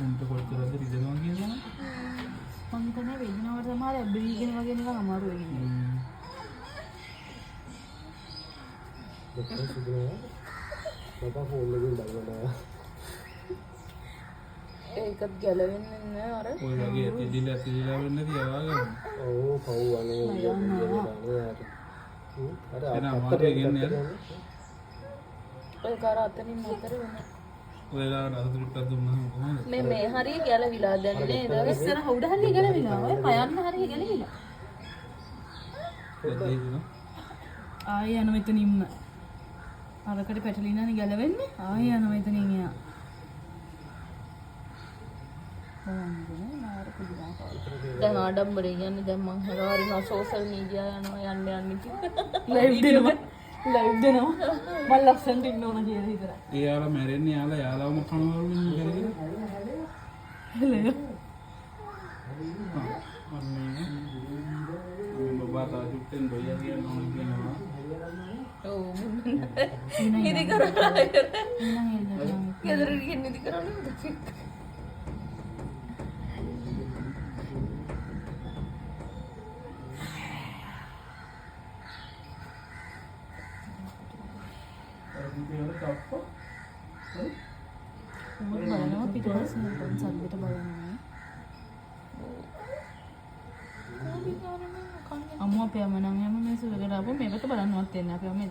උන්ට කොච්චරද රිදෙනවා කියලා මම හිතන්නේ වේදනාවට සමහර බ්‍රීදින් වගේ නිකන් අමාරු වෙන්නේ. Dekat sebenarnya, bapak phone lagi bangun ඒකත් ගැලවෙන්නේ නැහැ අර. ඔය වගේ ඉදිලා වෙන්නේ තියවා ගන්න. Oh, kau ane එන අමාරුයි ගෙන්නේ යන්නේ. ඔය කාර අතනින් නතර වෙනවා. ඔයලා අරදුරට දුන්නා කොහොමද? මේ හරිය ගැලවිලා දැන් නේද? ඉස්සර උඩ හරිය ගැලවිලා. ඔය පයන්න හරිය ගැලවිලා. ආයෙ යන මෙතනින්ම. අරකට පැටලිනානේ ගැලවෙන්නේ. ආයෙ යන මෙතනින් එයා. දැන් ආඩම්බරේ යන්නේ දැන් මං හරිම සෝෂල් මීඩියා යනවා යන්න කිව්වා. ලයිව් දෙනවා. මම ලස්සනට ඉන්න ඕන කියලා හිතලා. එයාලා මැරෙන්නේ යාලාවම කනවලු ඉන්නේ හෙලය. බබා තාජුට්ටෙන් බයියා කියනවා. ඔව්. ඉදි කරලා ගෙදර ගිහින් ඉදි කරන්නේ. බලනවා පිටපස්සේ නිකන් සද්දට බලනවා. අම්මා අපේ අම්මා නම් හැම මේසෙකට ආපුවා මේකට බලන්නවත් එන්නේ අපේ අම්මා